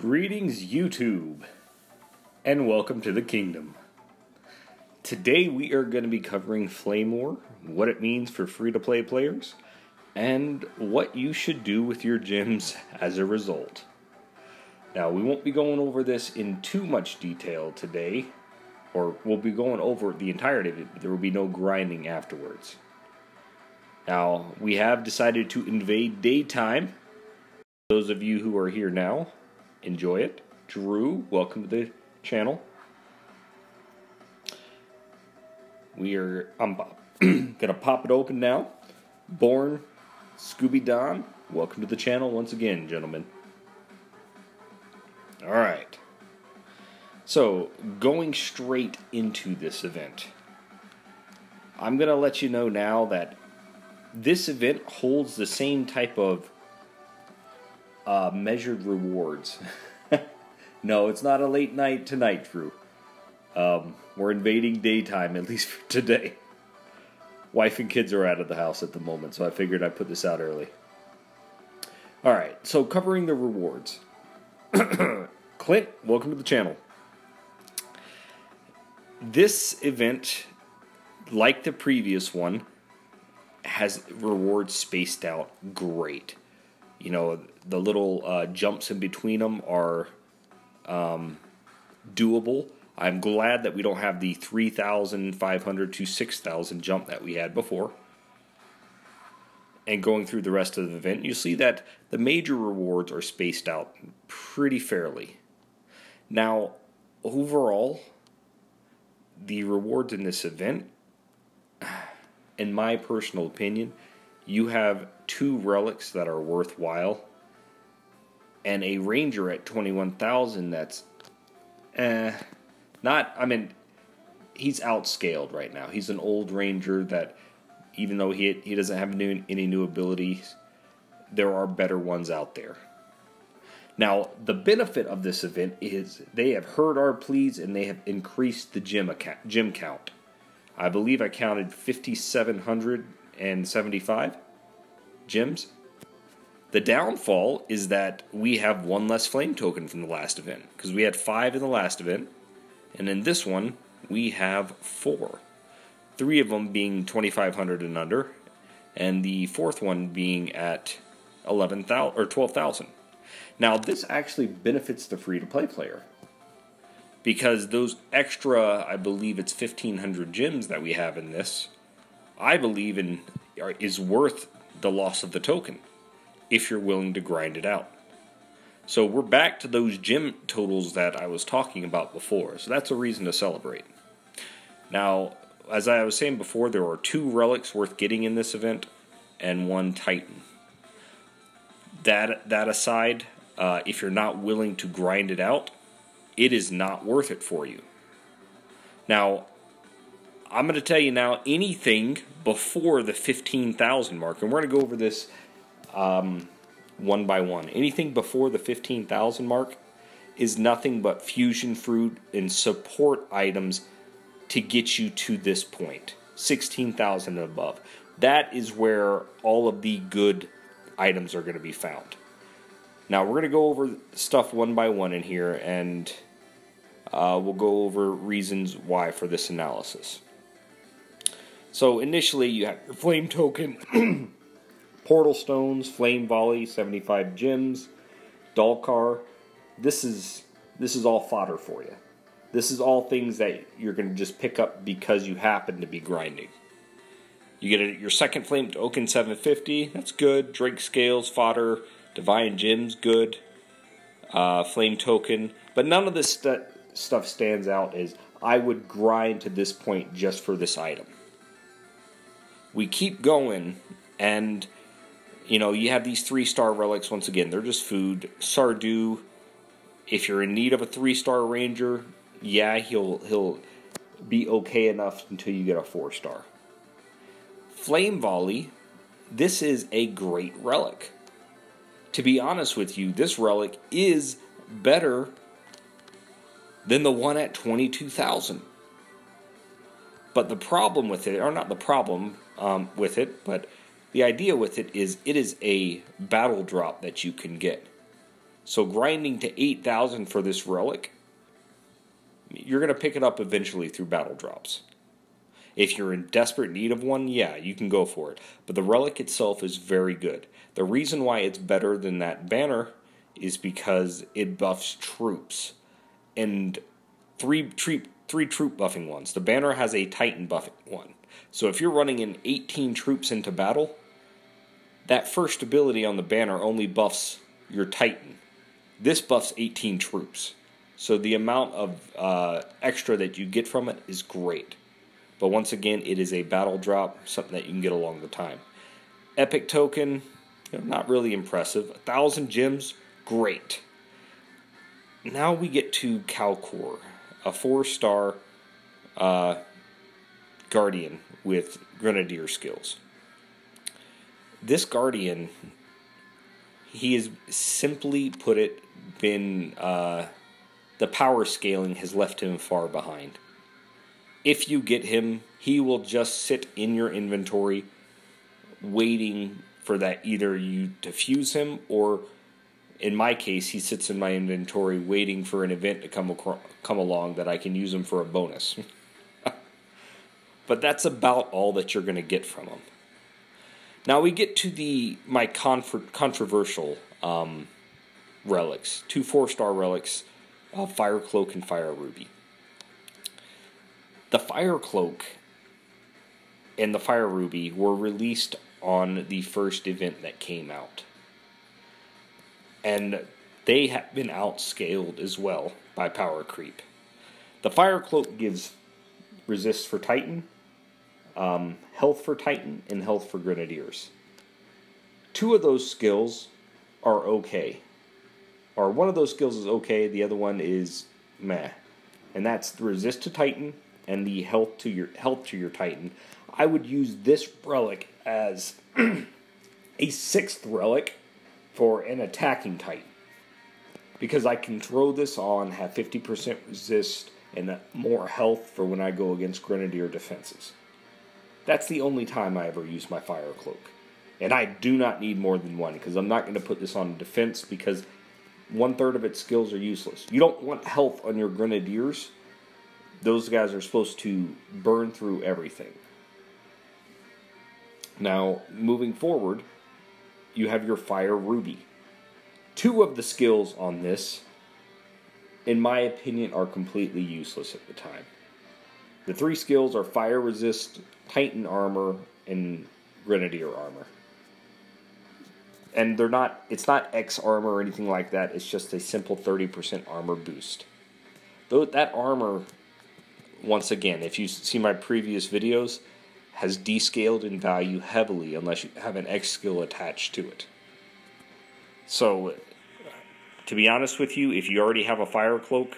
Greetings, YouTube, and welcome to the kingdom. Today we are going to be covering Flame War, what it means for free-to-play players, and what you should do with your gems as a result. Now, we won't be going over this in too much detail today, or we'll be going over the entirety of it, but there will be no grinding afterwards. Now, we have decided to invade daytime. Those of you who are here now, enjoy it. Drew, welcome to the channel. I'm gonna pop it open now. Born, Scooby Don, welcome to the channel once again, gentlemen. Alright. So, going straight into this event. I'm gonna let you know now that this event holds the same type of measured rewards. No, it's not a late night tonight, Drew. We're invading daytime, at least for today. Wife and kids are out of the house at the moment, so I figured I'd put this out early. Alright, so covering the rewards. Clint, welcome to the channel. This event, like the previous one, has rewards spaced out great. You know, the little jumps in between them are doable. I'm glad that we don't have the 3,500 to 6,000 jump that we had before. And going through the rest of the event, you see that the major rewards are spaced out pretty fairly. Now, overall, the rewards in this event, in my personal opinion, you have 2 relics that are worthwhile, and a ranger at 21,000 that's, he's outscaled right now. He's an old ranger that, even though he doesn't have any new abilities, there are better ones out there. Now, the benefit of this event is they have heard our pleas and they have increased the gem count. I believe I counted 5,775 gems. The downfall is that we have 1 less flame token from the last event, because we had 5 in the last event, and in this one we have 4. 3 of them being 2,500 and under, and the 4th one being at 11,000 or 12,000. Now, this actually benefits the free-to-play player, because those extra, I believe it's 1,500 gems that we have in this, I believe is worth the loss of the token, if you're willing to grind it out. So we're back to those gem totals that I was talking about before, so that's a reason to celebrate. Now, as I was saying before, there are 2 relics worth getting in this event, and 1 titan. That aside, if you're not willing to grind it out, it is not worth it for you. Now, I'm going to tell you now, anything before the 15,000 mark, and we're going to go over this one by one. Anything before the 15,000 mark is nothing but fusion fruit and support items to get you to this point. 16,000 and above. That is where all of the good items are going to be found. Now, we're going to go over stuff one by one in here, and we'll go over reasons why for this analysis. So, initially, you have your flame token, portal stones, flame volley, 75 gems, Dalkar. This is all fodder for you. This is all things that you're going to just pick up because you happen to be grinding. You get your second flame token, 750. That's good. Drake scales, fodder, divine gems, good. Flame token. But none of this stuff stands out as I would grind to this point just for this item. We keep going, and you know, you have these 3-star relics. Once again, they're just food. Sardu, if you're in need of a 3-star ranger, yeah, he'll be okay enough until you get a 4-star. Flame volley, this is a great relic. To be honest with you, this relic is better than the one at 22,000. But the problem with it, or not the problem with it, but the idea with it is a battle drop that you can get. So grinding to 8,000 for this relic, you're going to pick it up eventually through battle drops. If you're in desperate need of one, yeah, you can go for it. But the relic itself is very good. The reason why it's better than that banner is because it buffs troops. And three troop buffing ones. The banner has a Titan buffing one. So if you're running in 18 troops into battle, that first ability on the banner only buffs your Titan. This buffs 18 troops. So the amount of extra that you get from it is great. But once again, it is a battle drop, something that you can get along the time. Epic token, not really impressive. 1,000 gems, great. Now we get to Malkor, a 4-star Guardian with Grenadier skills. This Guardian, he has simply put it, been the power scaling has left him far behind. If you get him, he will just sit in your inventory waiting for that either you to fuse him, or in my case, he sits in my inventory waiting for an event to come along that I can use him for a bonus. But that's about all that you're going to get from him. Now we get to my controversial relics, 2 4-star relics, Fire Cloak and Fire Ruby. The Fire Cloak and the Fire Ruby were released on the first event that came out. And they have been outscaled as well by power creep. The Fire Cloak gives resist for Titan, health for Titan, and health for Grenadiers. 2 of those skills are okay. Or one of those skills is okay, the other one is meh. And that's the resist to Titan and the health to your Titan. I would use this relic as a 6th relic for an attacking Titan, because I can throw this on, have 50% resist, and more health for when I go against Grenadier defenses. That's the only time I ever use my Fire Cloak. And I do not need more than one, because I'm not going to put this on defense, because 1/3 of its skills are useless. You don't want health on your Grenadiers. Those guys are supposed to burn through everything. Now, moving forward, you have your Fire Ruby. 2 of the skills on this, in my opinion, are completely useless at the time. The 3 skills are Fire Resist, Titan Armor, and Grenadier Armor. And it's not X armor or anything like that, it's just a simple 30% armor boost. Though that armor, once again, if you see my previous videos, has descaled in value heavily unless you have an X skill attached to it. So, to be honest with you, if you already have a Fire Cloak,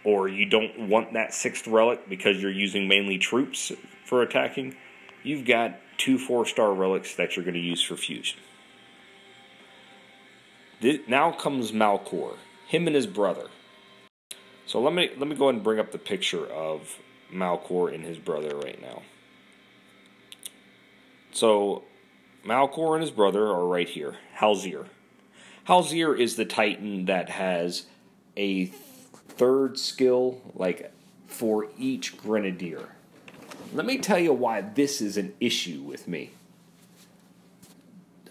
or you don't want that 6th relic because you're using mainly troops for attacking, you've got 2 4-star relics that you're going to use for fusion. Now comes Malkor, him and his brother. So let me go ahead and bring up the picture of Malkor and his brother right now. So Malkor and his brother are right here. Halzir. Halzir is the Titan that has a 3rd skill, like, for each Grenadier. Let me tell you why this is an issue with me.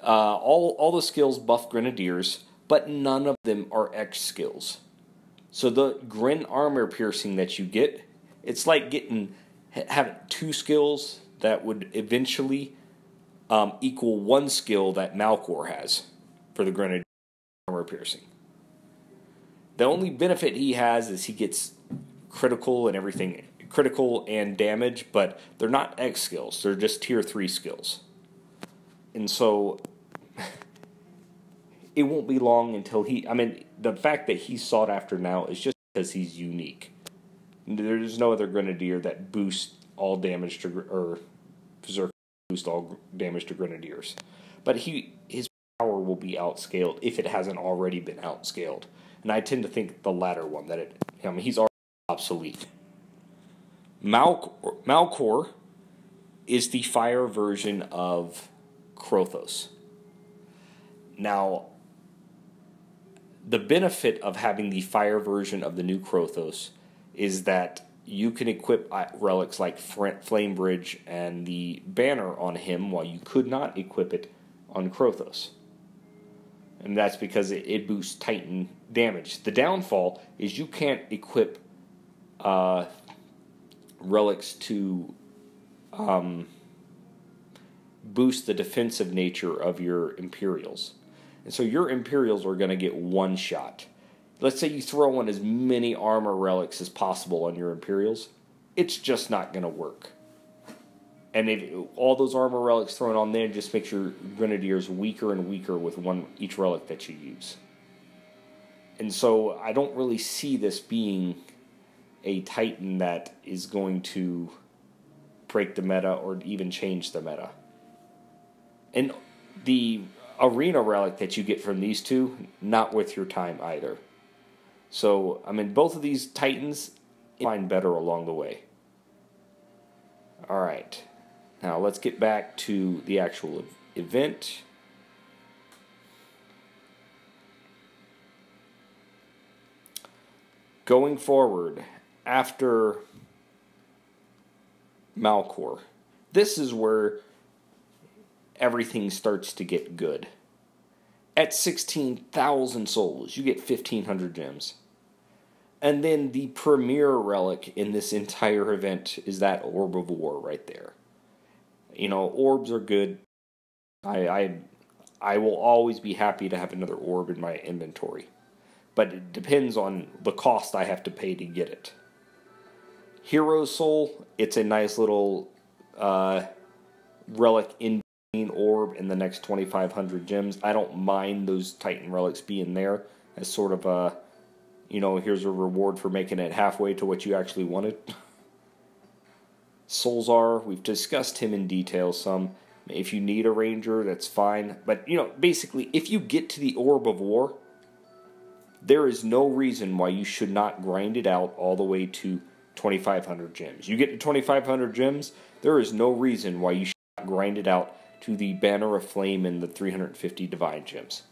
All the skills buff Grenadiers, but none of them are X skills. So the Gren armor piercing that you get, it's like having 2 skills that would eventually equal 1 skill that Malkor has for the Grenadier armor piercing. The only benefit he has is he gets critical and everything, critical and damage, but they're not X skills, they're just tier 3 skills. And so it won't be long until the fact that he's sought after now is just because he's unique. There's no other Grenadier that boosts all damage to, or Berserker boost all damage to Grenadiers. But his power will be outscaled if it hasn't already been outscaled. And I tend to think the latter one, that he's already obsolete. Malkor is the fire version of Krothos. Now, the benefit of having the fire version of the new Krothos is that you can equip relics like Flame Bridge and the banner on him while you could not equip it on Krothos. And that's because it boosts Titan damage. The downfall is you can't equip relics to boost the defensive nature of your Imperials. And so your Imperials are going to get one shot. Let's say you throw on as many armor relics as possible on your Imperials. It's just not going to work. And if all those armor relics thrown on there just makes your Grenadiers weaker and weaker with each relic that you use. And so I don't really see this being a Titan that is going to break the meta or even change the meta. And the arena relic that you get from these two, not worth your time either. So, I mean, both of these Titans find better along the way. Alright, now let's get back to the actual event. Going forward, after Malkor, this is where everything starts to get good. At 16,000 souls, you get 1,500 gems. And then the premier relic in this entire event is that Orb of War right there. You know, orbs are good. I will always be happy to have another orb in my inventory. But it depends on the cost I have to pay to get it. Hero Soul, it's a nice little relic in between orb and the next 2,500 gems. I don't mind those Titan relics being there as sort of a, you know, here's a reward for making it halfway to what you actually wanted. Solzar, we've discussed him in detail some. If you need a ranger, that's fine. But, you know, basically, if you get to the Orb of War, there is no reason why you should not grind it out all the way to 2,500 gems. You get to 2,500 gems, there is no reason why you should not grind it out to the Banner of Flame and the 350 Divine Gems.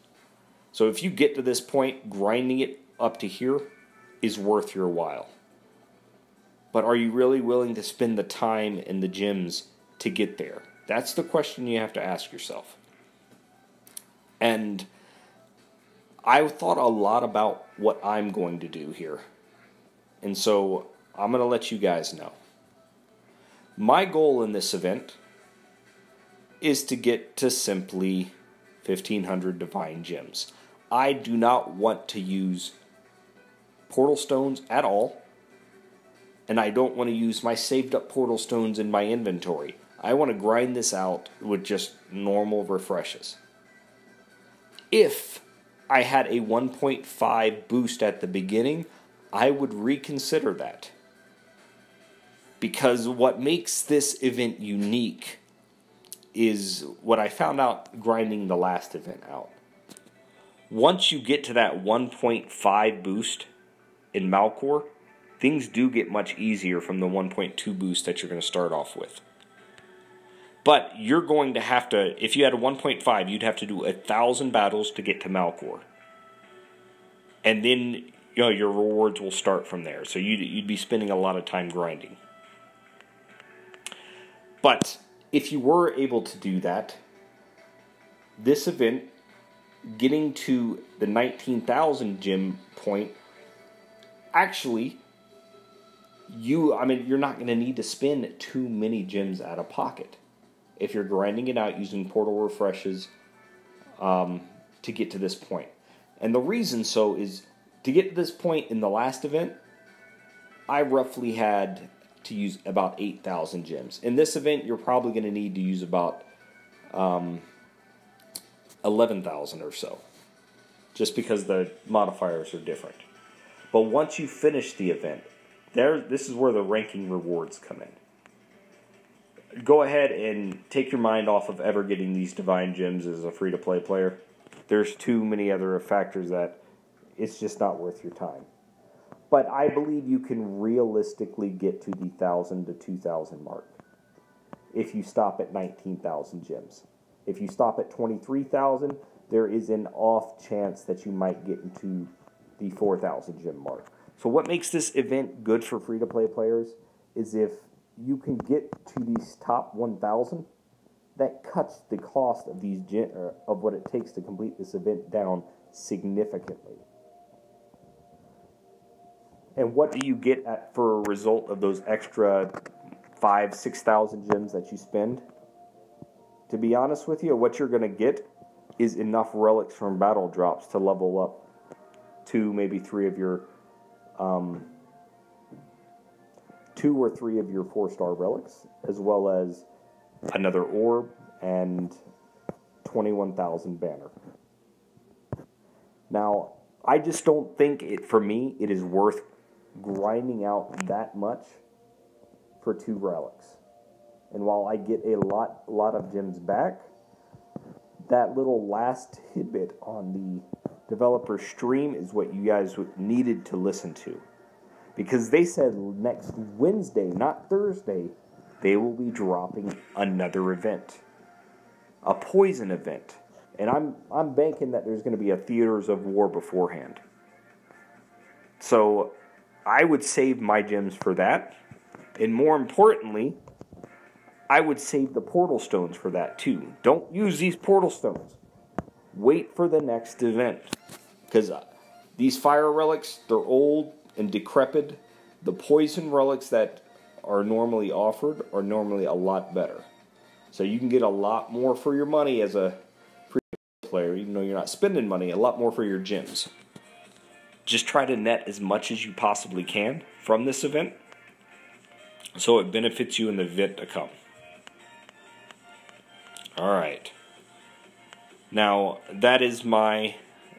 So if you get to this point, grinding it up to here is worth your while. But are you really willing to spend the time and the gems to get there? That's the question you have to ask yourself. And I thought a lot about what I'm going to do here. And so I'm going to let you guys know. My goal in this event is to get to simply 1,500 Divine Gems. I do not want to use Portal Stones at all. And I don't want to use my saved up Portal Stones in my inventory. I want to grind this out with just normal refreshes. If I had a 1.5 boost at the beginning, I would reconsider that. Because what makes this event unique is what I found out grinding the last event out. Once you get to that 1.5 boost in Malkor, things do get much easier from the 1.2 boost that you're going to start off with. But you're going to have to, if you had a 1.5, you'd have to do 1,000 battles to get to Malkor. And then, you know, your rewards will start from there. So you'd be spending a lot of time grinding. But if you were able to do that, this event, getting to the 19,000 gem point, actually, you're not going to need to spend too many gems out of pocket if you're grinding it out using portal refreshes to get to this point. And the reason so is, to get to this point in the last event, I roughly had to use about 8,000 gems. In this event, you're probably going to need to use about 11,000 or so, just because the modifiers are different. But once you finish the event, this is where the ranking rewards come in. Go ahead and take your mind off of ever getting these Divine Gems as a free-to-play player. There's too many other factors that it's just not worth your time. But I believe you can realistically get to the 1,000 to 2,000 mark if you stop at 19,000 gems. If you stop at 23,000, there is an off chance that you might get into the 4,000 gem mark. So what makes this event good for free-to-play players is if you can get to these top 1,000, that cuts the cost of these of what it takes to complete this event down significantly. And what do you get for a result of those extra 5,000-6,000 gems that you spend? To be honest with you, what you're going to get is enough relics from battle drops to level up to maybe 3 of your 2 or 3 of your 4-star relics, as well as another orb and 21,000 banner. Now, I just don't think for me it is worth grinding out that much for 2 relics. And while I get a lot of gems back, that little last tidbit on the developer stream is what you guys needed to listen to. Because they said next Wednesday, not Thursday, they will be dropping another event. A poison event. And I'm banking that there's going to be a Theaters of War beforehand. So I would save my gems for that. And more importantly, I would save the portal stones for that too. Don't use these portal stones. Wait for the next event. Because these fire relics, they're old and decrepit. The poison relics that are normally offered are normally a lot better. So you can get a lot more for your money as a free player, even though you're not spending money, a lot more for your gems. Just try to net as much as you possibly can from this event so it benefits you in the event to come. Alright. Now, that is my...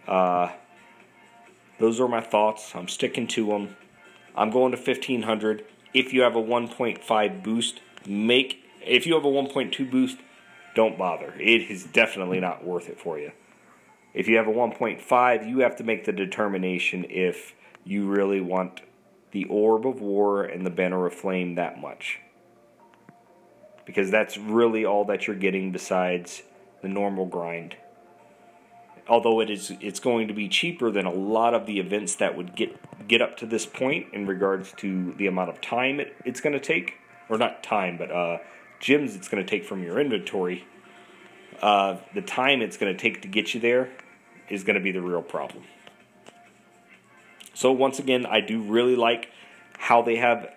those are my thoughts. I'm sticking to them. I'm going to 1,500. If you have a 1.5 boost, if you have a 1.2 boost, don't bother. It is definitely not worth it for you. If you have a 1.5, you have to make the determination if you really want the Orb of War and the Banner of Flame that much. Because that's really all that you're getting besides the normal grind. Although it's going to be cheaper than a lot of the events that would get up to this point in regards to the amount of time it's going to take. Or not time, but gems it's going to take from your inventory. The time it's going to take to get you there is going to be the real problem. So once again, I do really like how they have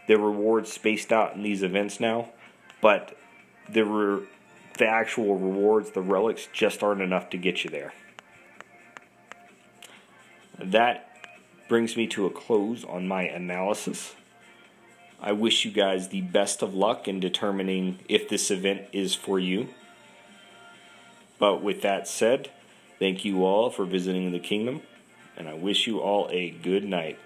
the rewards spaced out in these events now. But the actual rewards, the relics, just aren't enough to get you there. That brings me to a close on my analysis. I wish you guys the best of luck in determining if this event is for you. But with that said, thank you all for visiting the kingdom, and I wish you all a good night.